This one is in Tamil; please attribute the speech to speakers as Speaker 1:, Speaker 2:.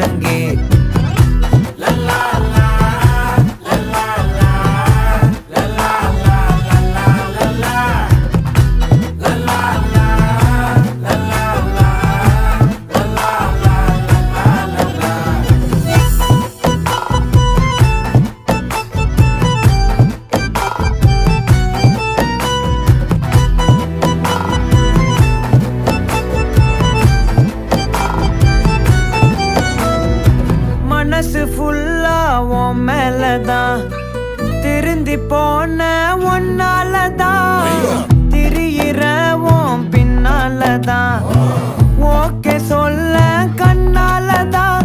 Speaker 1: முழங்கே மனசு ஃபுல்லா உன் மேலதான் திருந்தி போன ஒன்னாலதான் திரியிற உன் பின்னாலதான் ஓகே சொல்ல கண்ணாலதான்